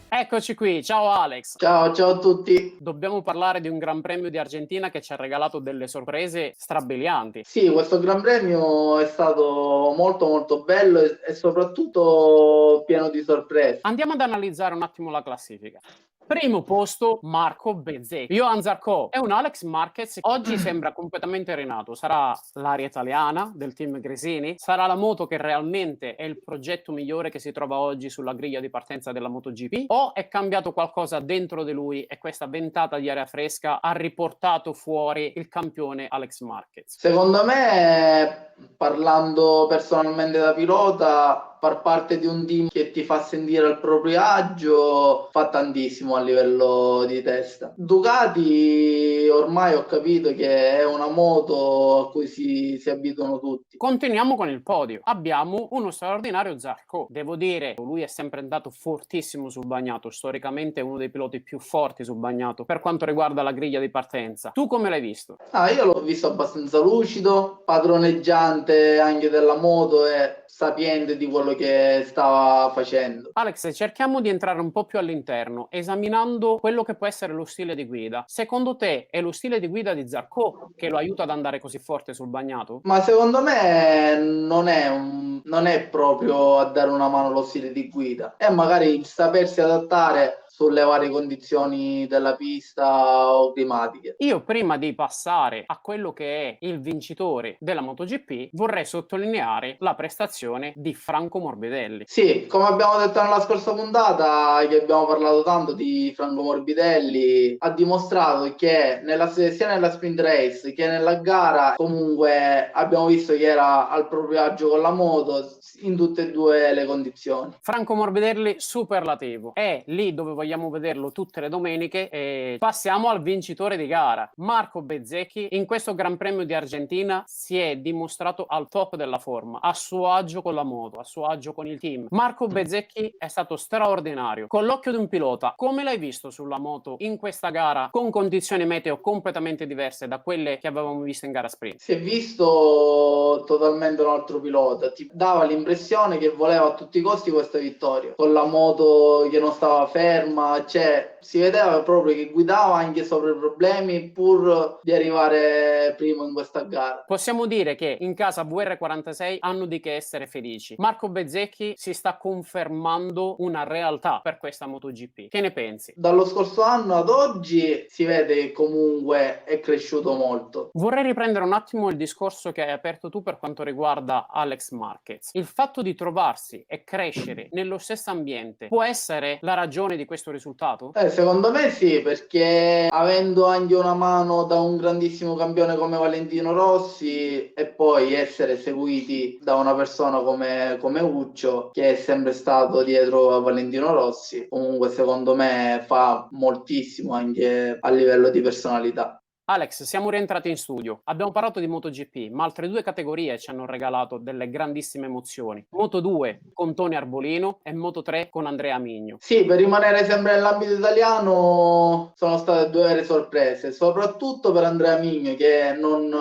Eccoci qui, ciao Alex. Ciao a tutti. Dobbiamo parlare di un Gran Premio di Argentina che ci ha regalato delle sorprese strabilianti. Sì, questo Gran Premio è stato molto bello e soprattutto pieno di sorprese. Andiamo ad analizzare un attimo la classifica. Primo posto Marco Bezzecchi, Johan Zarco e un Alex Marquez oggi sembra completamente rinato. Sarà l'aria italiana del team Gresini? Sarà la moto che realmente è il progetto migliore che si trova oggi sulla griglia di partenza della MotoGP? O è cambiato qualcosa dentro di lui e questa ventata di aria fresca ha riportato fuori il campione Alex Marquez? Secondo me, parlando personalmente da pilota, far parte di un team che ti fa sentire al proprio agio fa tantissimo a livello di testa. Ducati ormai ho capito che è una moto a cui si abituano tutti. Continuiamo con il podio. Abbiamo uno straordinario Zarco. Devo dire, lui è sempre andato fortissimo sul bagnato, storicamente è uno dei piloti più forti sul bagnato per quanto riguarda la griglia di partenza. Tu come l'hai visto? Io l'ho visto abbastanza lucido, padroneggiante anche della moto e sapiente di quello che stava facendo. Alex, cerchiamo di entrare un po' più all'interno, esaminando quello che può essere lo stile di guida. Secondo te è lo stile di guida di Zarco che lo aiuta ad andare così forte sul bagnato? Ma secondo me non è proprio a dare una mano lo stile di guida, è magari il sapersi adattare sulle varie condizioni della pista o climatiche. Io prima di passare a quello che è il vincitore della MotoGP vorrei sottolineare la prestazione di Franco Morbidelli. Sì, come abbiamo detto nella scorsa puntata, che abbiamo parlato tanto di Franco Morbidelli, ha dimostrato che sia nella sprint race che nella gara comunque abbiamo visto che era al proprio agio con la moto in tutte e due le condizioni. Franco Morbidelli superlativo, è lì dove vogliamo vederlo tutte le domeniche. E passiamo al vincitore di gara, Marco Bezzecchi. In questo Gran Premio di Argentina si è dimostrato al top della forma, a suo agio con la moto, a suo agio con il team. Marco Bezzecchi è stato straordinario, con l'occhio di un pilota. Come l'hai visto sulla moto in questa gara con condizioni meteo completamente diverse da quelle che avevamo visto in gara sprint? Si è visto totalmente un altro pilota, ti dava l'impressione che voleva a tutti i costi questa vittoria, con la moto che non stava ferma, cioè si vedeva proprio che guidava anche sopra i problemi pur di arrivare primo in questa gara. Possiamo dire che in casa VR46 hanno di che essere felici. Marco Bezzecchi si sta confermando una realtà per questa MotoGP. Che ne pensi? Dallo scorso anno ad oggi si vede che comunque è cresciuto molto. Vorrei riprendere un attimo il discorso che hai aperto tu per quanto riguarda Alex Marquez. Il fatto di trovarsi e crescere nello stesso ambiente può essere la ragione di questo risultato? Secondo me sì, perché avendo anche una mano da un grandissimo campione come Valentino Rossi e poi essere seguiti da una persona come Uccio, che è sempre stato dietro a Valentino Rossi, comunque secondo me fa moltissimo anche a livello di personalità. Alex, siamo rientrati in studio. Abbiamo parlato di MotoGP, ma altre due categorie ci hanno regalato delle grandissime emozioni. Moto2 con Tony Arbolino e Moto3 con Andrea Migno. Sì, per rimanere sempre nell'ambito italiano sono state due vere sorprese, soprattutto per Andrea Migno che non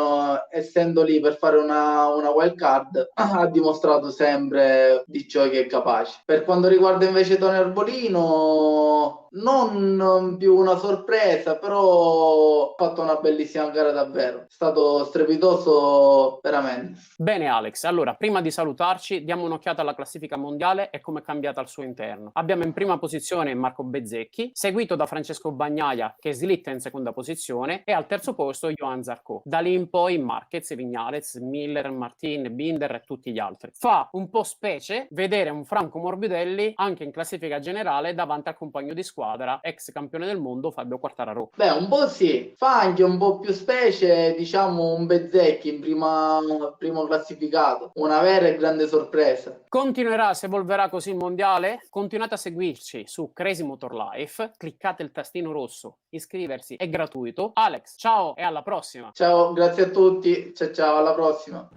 essendo lì per fare una wild card ha dimostrato sempre di ciò che è capace. Per quanto riguarda invece Tony Arbolino, non più una sorpresa, però ha fatto una bellissima gara davvero, è stato strepitoso veramente. Bene Alex, allora prima di salutarci diamo un'occhiata alla classifica mondiale e come è cambiata al suo interno. Abbiamo in prima posizione Marco Bezzecchi, seguito da Francesco Bagnaia che slitta in seconda posizione e al terzo posto Johan Zarco. Da lì in poi Marquez, Vignales, Miller, Martin, Binder e tutti gli altri. Fa un po' specie vedere un Franco Morbidelli anche in classifica generale davanti al compagno di squadra, ex campione del mondo Fabio Quartararo. Beh, un po' sì, fa anche un po' più specie, diciamo un Bezzecchi in primo classificato, una vera e grande sorpresa. Continuerà, si evolverà così il mondiale? Continuate a seguirci su Crazy Motor Life, cliccate il tastino rosso, iscriversi è gratuito. Alex, ciao e alla prossima! Ciao, grazie a tutti, ciao alla prossima.